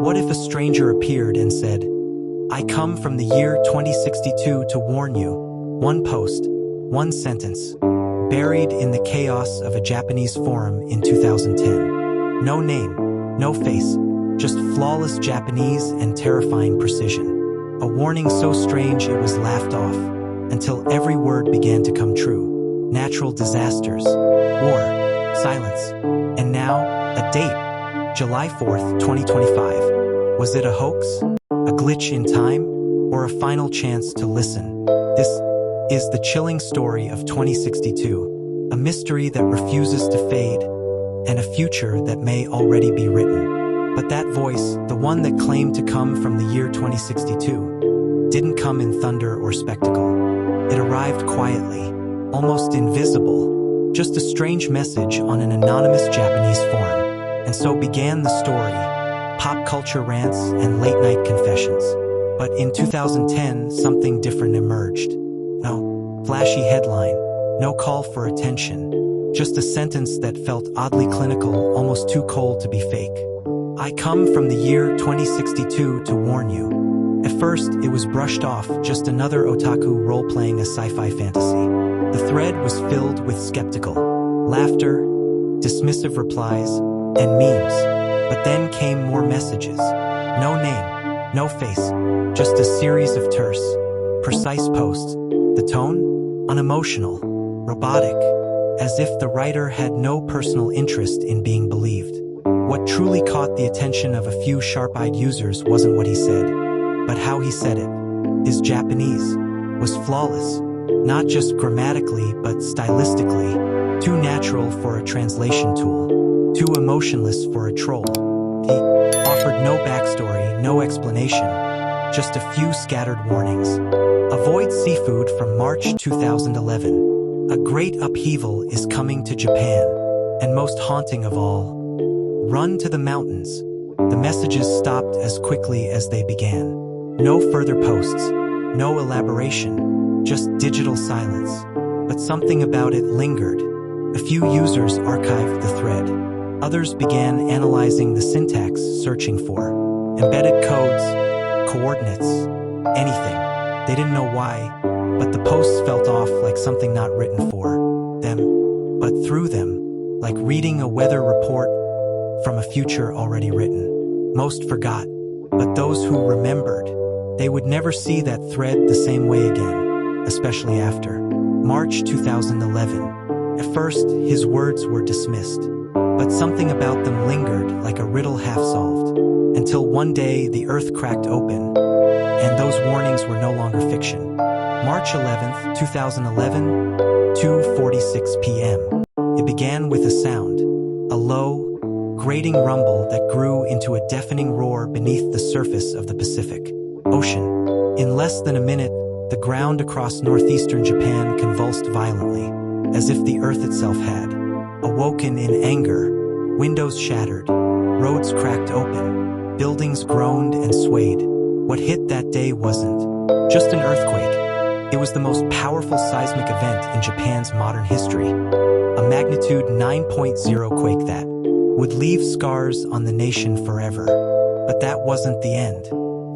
What if a stranger appeared and said, "I come from the year 2062 to warn you"? One post, one sentence, buried in the chaos of a Japanese forum in 2010. No name, no face, just flawless Japanese and terrifying precision. A warning so strange it was laughed off, until every word began to come true. Natural disasters, war, silence, and now, a date, July 4th, 2025. Was it a hoax? A glitch in time? Or a final chance to listen? This is the chilling story of 2062, a mystery that refuses to fade, and a future that may already be written. But that voice, the one that claimed to come from the year 2062, didn't come in thunder or spectacle. It arrived quietly, almost invisible, just a strange message on an anonymous Japanese forum. And so began the story, pop culture rants and late-night confessions. But in 2010, something different emerged. No flashy headline, no call for attention, just a sentence that felt oddly clinical, almost too cold to be fake. I come from the year 2062 to warn you. At first, it was brushed off, just another otaku role-playing a sci-fi fantasy. The thread was filled with skeptical laughter, dismissive replies, and memes. But then came more messages. No name, no face, just a series of terse, precise posts. The tone? Unemotional, robotic, as if the writer had no personal interest in being believed. What truly caught the attention of a few sharp-eyed users wasn't what he said, but how he said it. His Japanese was flawless, not just grammatically but stylistically, too natural for a translation tool, too emotionless for a troll. He offered no backstory, no explanation, just a few scattered warnings. Avoid seafood from March 2011. A great upheaval is coming to Japan, and most haunting of all, run to the mountains. The messages stopped as quickly as they began. No further posts, no elaboration, just digital silence. But something about it lingered. A few users archived the thread. Others began analyzing the syntax, searching for embedded codes, coordinates, anything. They didn't know why, but the posts felt off, like something not written for them, but through them, like reading a weather report from a future already written. Most forgot, but those who remembered, they would never see that thread the same way again, especially after March 2011. At first, his words were dismissed, but something about them lingered, like a riddle half-solved, until one day the earth cracked open, and those warnings were no longer fiction. March 11th, 2011, 2:46 p.m. It began with a sound, a low, grating rumble that grew into a deafening roar beneath the surface of the Pacific Ocean. In less than a minute, the ground across northeastern Japan convulsed violently, as if the earth itself had awoken in anger. Windows shattered, roads cracked open, buildings groaned and swayed. What hit that day wasn't just an earthquake. It was the most powerful seismic event in Japan's modern history. A magnitude 9.0 quake that would leave scars on the nation forever. But that wasn't the end.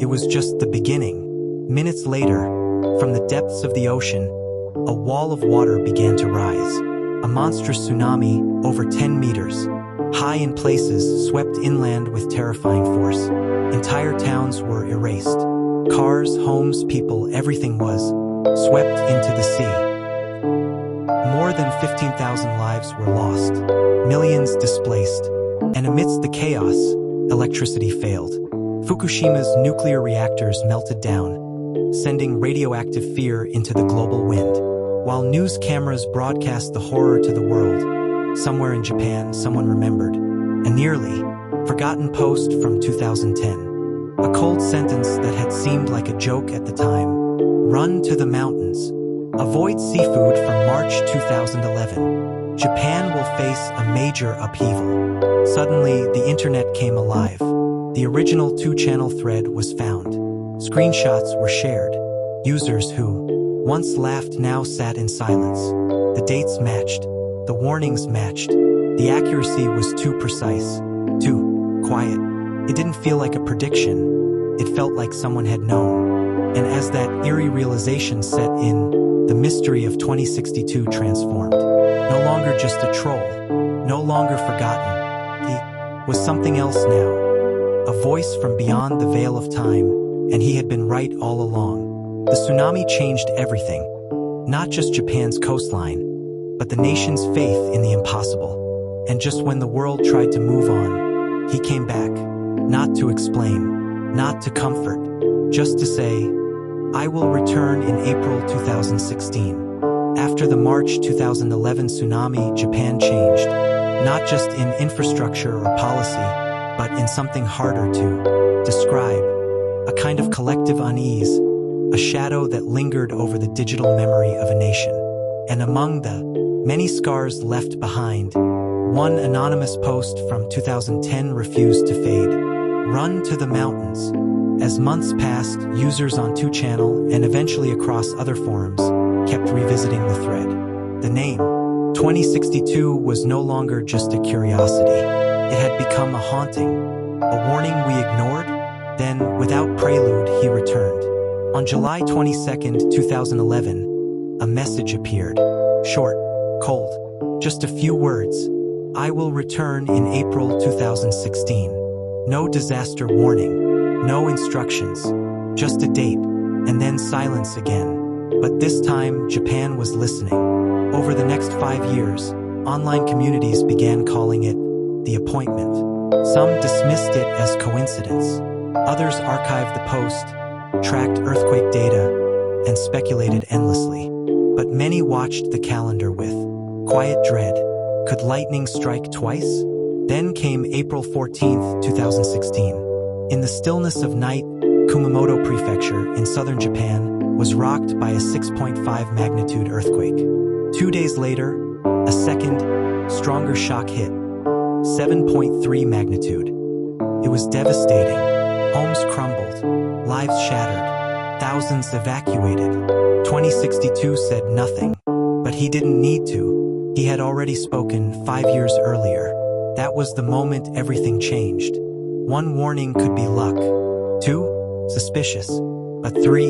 It was just the beginning. Minutes later, from the depths of the ocean, a wall of water began to rise. A monstrous tsunami, over 10 meters, high in places, swept inland with terrifying force. Entire towns were erased. Cars, homes, people, everything was swept into the sea. More than 15,000 lives were lost, millions displaced, and amidst the chaos, electricity failed. Fukushima's nuclear reactors melted down, sending radioactive fear into the global wind. While news cameras broadcast the horror to the world, somewhere in Japan, someone remembered a nearly forgotten post from 2010. A cold sentence that had seemed like a joke at the time. Run to the mountains. Avoid seafood from March 2011. Japan will face a major upheaval. Suddenly, the internet came alive. The original 2-channel thread was found. Screenshots were shared. Users who once laughed now sat in silence. The dates matched. The warnings matched. The accuracy was too precise, too quiet. It didn't feel like a prediction. It felt like someone had known. And as that eerie realization set in, the mystery of 2062 transformed. No longer just a troll, no longer forgotten. He was something else now. A voice from beyond the veil of time, and he had been right all along. The tsunami changed everything. Not just Japan's coastline, but the nation's faith in the impossible. And just when the world tried to move on, he came back. Not to explain, not to comfort, just to say, I will return in April 2016. After the March 2011 tsunami, Japan changed. Not just in infrastructure or policy, but in something harder to describe. A kind of collective unease, a shadow that lingered over the digital memory of a nation. And among the many scars left behind, one anonymous post from 2010 refused to fade. Run to the mountains. As months passed, users on 2channel and eventually across other forums kept revisiting the thread. The name, 2062, was no longer just a curiosity. It had become a haunting, a warning we ignored. Then, without prelude, he returned. On July 22, 2011, a message appeared. Short, cold, just a few words. I will return in April 2016. No disaster warning, no instructions, just a date, and then silence again. But this time, Japan was listening. Over the next 5 years, online communities began calling it the appointment. Some dismissed it as coincidence. Others archived the post, tracked earthquake data, and speculated endlessly. But many watched the calendar with quiet dread. Could lightning strike twice? Then came April 14, 2016. In the stillness of night, Kumamoto Prefecture in southern Japan was rocked by a 6.5 magnitude earthquake. 2 days later, a second, stronger shock hit, 7.3 magnitude. It was devastating. Homes crumbled, lives shattered, thousands evacuated. 2062 said nothing, but he didn't need to. He had already spoken 5 years earlier. That was the moment everything changed. 1 warning could be luck. 2, suspicious. But 3,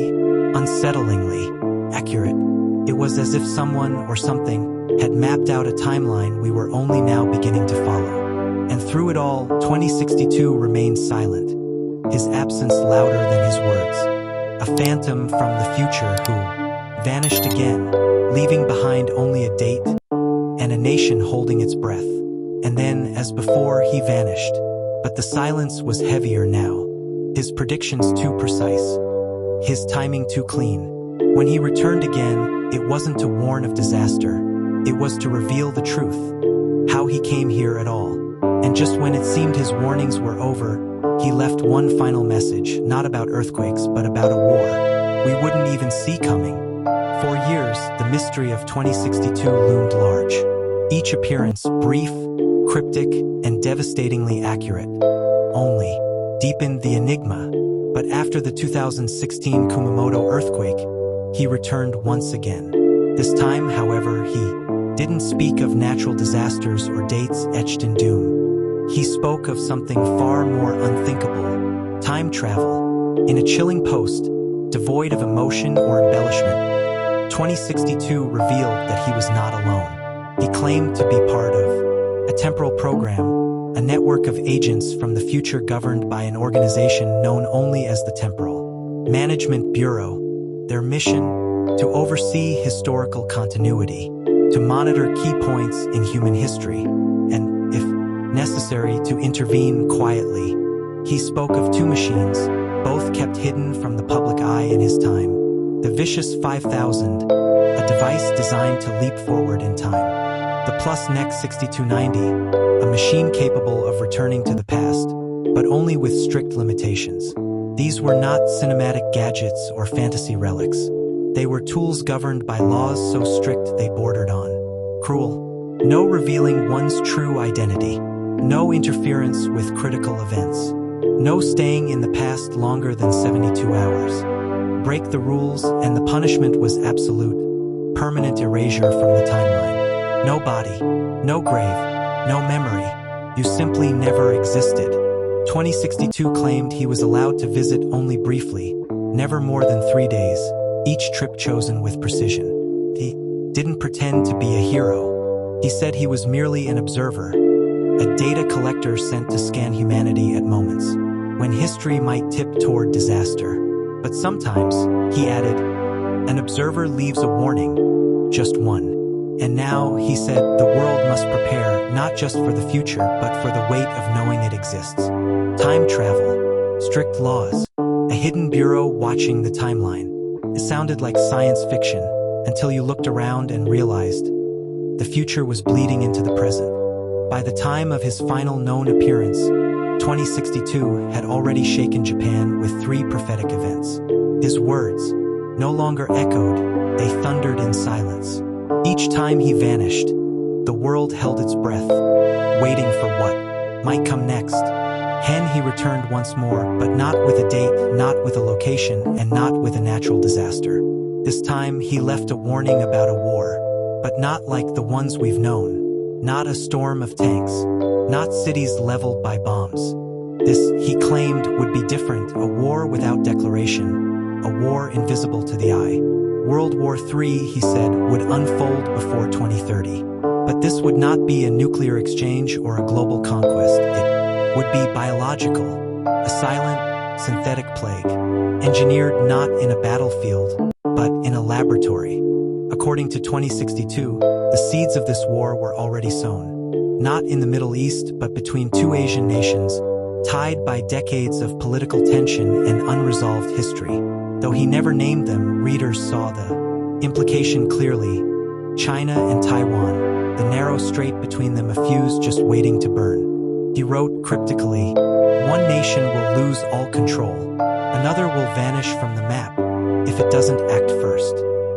unsettlingly accurate. It was as if someone or something had mapped out a timeline we were only now beginning to follow. And through it all, 2062 remained silent, his absence louder than his words. A phantom from the future who vanished again, leaving behind only a date and a nation holding its breath. And then, as before, he vanished. But the silence was heavier now. His predictions too precise. His timing too clean. When he returned again, it wasn't to warn of disaster. It was to reveal the truth. How he came here at all. And just when it seemed his warnings were over, he left one final message, not about earthquakes, but about a war we wouldn't even see coming. For years, the mystery of 2062 loomed large. Each appearance brief, cryptic, and devastatingly accurate. Only deepened the enigma. But after the 2016 Kumamoto earthquake, he returned once again. This time, however, he didn't speak of natural disasters or dates etched in doom. He spoke of something far more unthinkable: time travel. In a chilling post, devoid of emotion or embellishment, 2062 revealed that he was not alone. He claimed to be part of a temporal program, a network of agents from the future governed by an organization known only as the Temporal Management Bureau. Their mission? To oversee historical continuity, to monitor key points in human history, and, if necessary, to intervene quietly. He spoke of 2 machines, both kept hidden from the public eye in his time. The Vicious 5000, a device designed to leap forward in time. The PlusNex 6290, a machine capable of returning to the past, but only with strict limitations. These were not cinematic gadgets or fantasy relics. They were tools governed by laws so strict they bordered on cruel. No revealing one's true identity. No interference with critical events. No staying in the past longer than 72 hours. Break the rules, and the punishment was absolute, permanent erasure from the timeline. No body, no grave, no memory. You simply never existed. 2062 claimed he was allowed to visit only briefly, never more than 3 days, each trip chosen with precision. He didn't pretend to be a hero. He said he was merely an observer, a data collector sent to scan humanity at moments when history might tip toward disaster. But sometimes, he added, an observer leaves a warning, just one. And now, he said, the world must prepare not just for the future, but for the weight of knowing it exists. Time travel, strict laws, a hidden bureau watching the timeline. It sounded like science fiction until you looked around and realized the future was bleeding into the present. By the time of his final known appearance, 2062 had already shaken Japan with 3 prophetic events. His words no longer echoed, they thundered in silence. Each time he vanished, the world held its breath, waiting for what might come next. He returned once more, but not with a date, not with a location, and not with a natural disaster. This time, he left a warning about a war, but not like the ones we've known. Not a storm of tanks, not cities leveled by bombs. This, he claimed, would be different, a war without declaration, a war invisible to the eye. World War III, he said, would unfold before 2030. But this would not be a nuclear exchange or a global conquest. It would be biological, a silent, synthetic plague, engineered not in a battlefield, but in a laboratory. According to 2062, the seeds of this war were already sown. Not in the Middle East, but between 2 Asian nations, tied by decades of political tension and unresolved history. Though he never named them, readers saw the implication clearly. China and Taiwan, the narrow strait between them, a fuse just waiting to burn. He wrote cryptically, one nation will lose all control. Another will vanish from the map if it doesn't act first.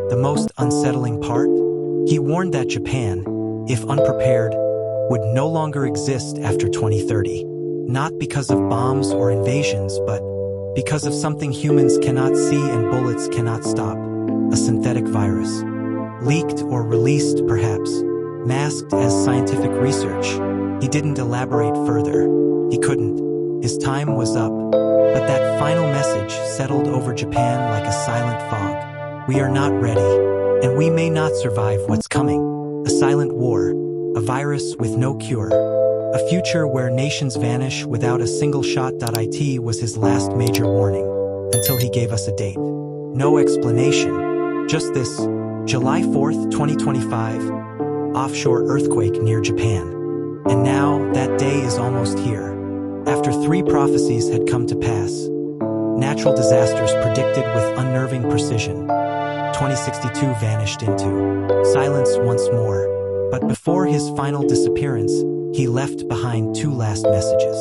The most unsettling part? He warned that Japan, if unprepared, would no longer exist after 2030. Not because of bombs or invasions, but because of something humans cannot see and bullets cannot stop. A synthetic virus. Leaked or released, perhaps. Masked as scientific research. He didn't elaborate further. He couldn't. His time was up. But that final message settled over Japan like a silent fog. We are not ready, and we may not survive what's coming. A silent war. A virus with no cure. A future where nations vanish without a single shot. It was his last major warning, until he gave us a date. No explanation, just this, July 4th, 2025, offshore earthquake near Japan. And now, that day is almost here. After 3 prophecies had come to pass, natural disasters predicted with unnerving precision, 2062 vanished into silence once more. But before his final disappearance, he left behind 2 last messages.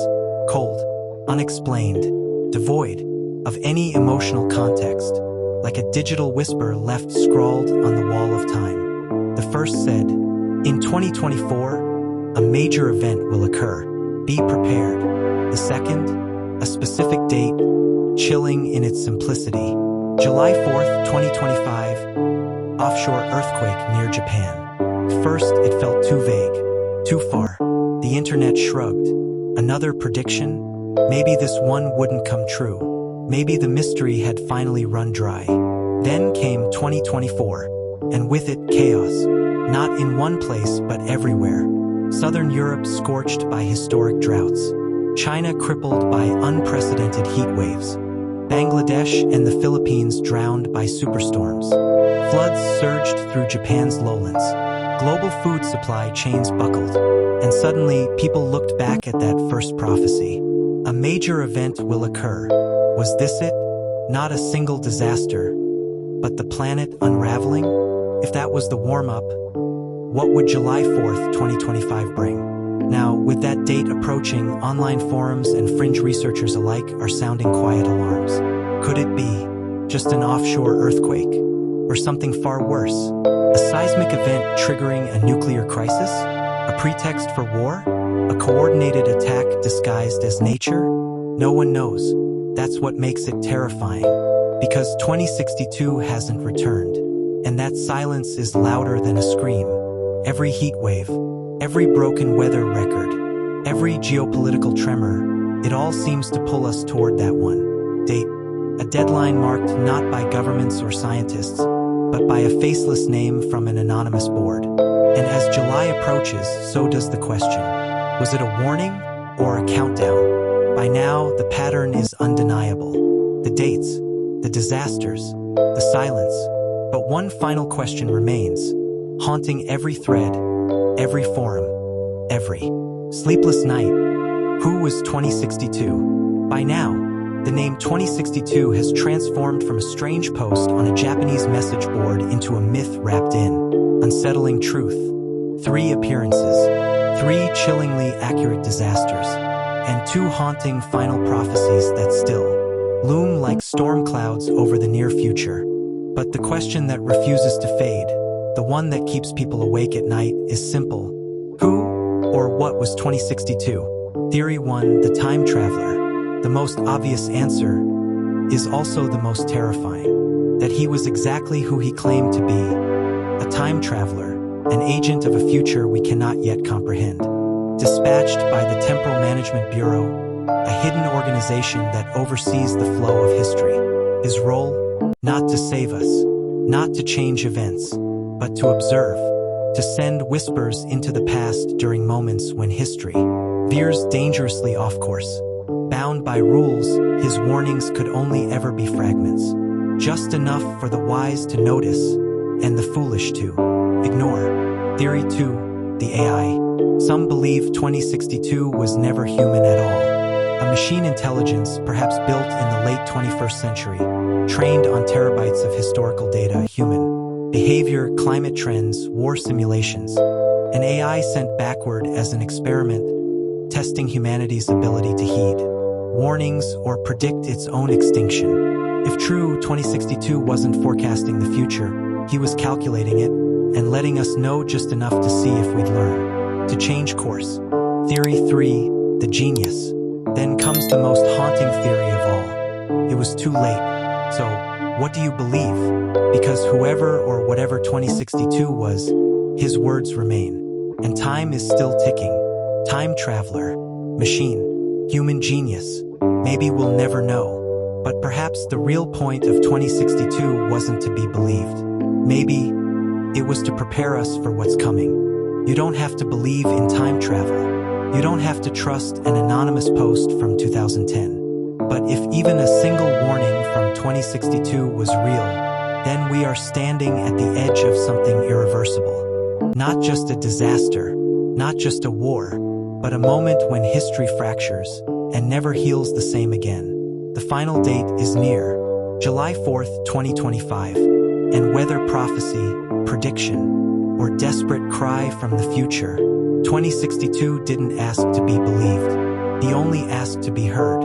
Cold, unexplained, devoid of any emotional context, like a digital whisper left scrawled on the wall of time. The first said, in 2024, a major event will occur. Be prepared. The second, a specific date, chilling in its simplicity. July 4th, 2025, offshore earthquake near Japan. First, it felt too vague, too far. The internet shrugged. Another prediction? Maybe this one wouldn't come true. Maybe the mystery had finally run dry. Then came 2024, and with it chaos. Not in one place, but everywhere. Southern Europe scorched by historic droughts. China crippled by unprecedented heat waves. Bangladesh and the Philippines drowned by superstorms. Floods surged through Japan's lowlands. Global food supply chains buckled. And suddenly, people looked back at that first prophecy. A major event will occur. Was this it? Not a single disaster, but the planet unraveling? If that was the warm-up, what would July 4th, 2025 bring? Now, with that date approaching, online forums and fringe researchers alike are sounding quiet alarms. Could it be just an offshore earthquake? Or something far worse? A seismic event triggering a nuclear crisis? A pretext for war? A coordinated attack disguised as nature? No one knows. That's what makes it terrifying. Because 2062 hasn't returned. And that silence is louder than a scream. Every heat wave, every broken weather record, every geopolitical tremor, It all seems to pull us toward that one date, a deadline marked not by governments or scientists, but by a faceless name from an anonymous board. And as July approaches, so does the question. Was it a warning or a countdown? By now, the pattern is undeniable. The dates, the disasters, the silence. But one final question remains, haunting every thread, every forum, every sleepless night. Who was 2062? By now, the name 2062 has transformed from a strange post on a Japanese message board into a myth wrapped in unsettling truth. 3 appearances, 3 chillingly accurate disasters, and 2 haunting final prophecies that still loom like storm clouds over the near future. But the question that refuses to fade, the one that keeps people awake at night, is simple. Who or what was 2062? Theory 1, the time traveler. The most obvious answer is also the most terrifying. That he was exactly who he claimed to be. A time traveler, an agent of a future we cannot yet comprehend. Dispatched by the Temporal Management Bureau, a hidden organization that oversees the flow of history. His role? Not to save us, not to change events, but to observe, to send whispers into the past during moments when history veers dangerously off course. Bound by rules, his warnings could only ever be fragments. Just enough for the wise to notice, and the foolish to ignore. Theory 2, the AI. Some believe 2062 was never human at all. A machine intelligence, perhaps built in the late 21st century, trained on terabytes of historical data, human behavior, climate trends, war simulations. An AI sent backward as an experiment, testing humanity's ability to heed warnings or predict its own extinction. If true, 2062 wasn't forecasting the future, he was calculating it and letting us know just enough to see if we'd learn to change course. Theory 3, the genius. Then comes the most haunting theory of all. It was too late. So, what do you believe? Because whoever or whatever 2062 was, his words remain. And time is still ticking. Time traveler, machine, human genius. Maybe we'll never know. But perhaps the real point of 2062 wasn't to be believed. Maybe it was to prepare us for what's coming. You don't have to believe in time travel. You don't have to trust an anonymous post from 2010. But if even a single warning from 2062 was real, then we are standing at the edge of something irreversible. Not just a disaster, not just a war, but a moment when history fractures and never heals the same again. The final date is near, July 4th, 2025, and whether prophecy, prediction, or desperate cry from the future, 2062 didn't ask to be believed. He only asked to be heard.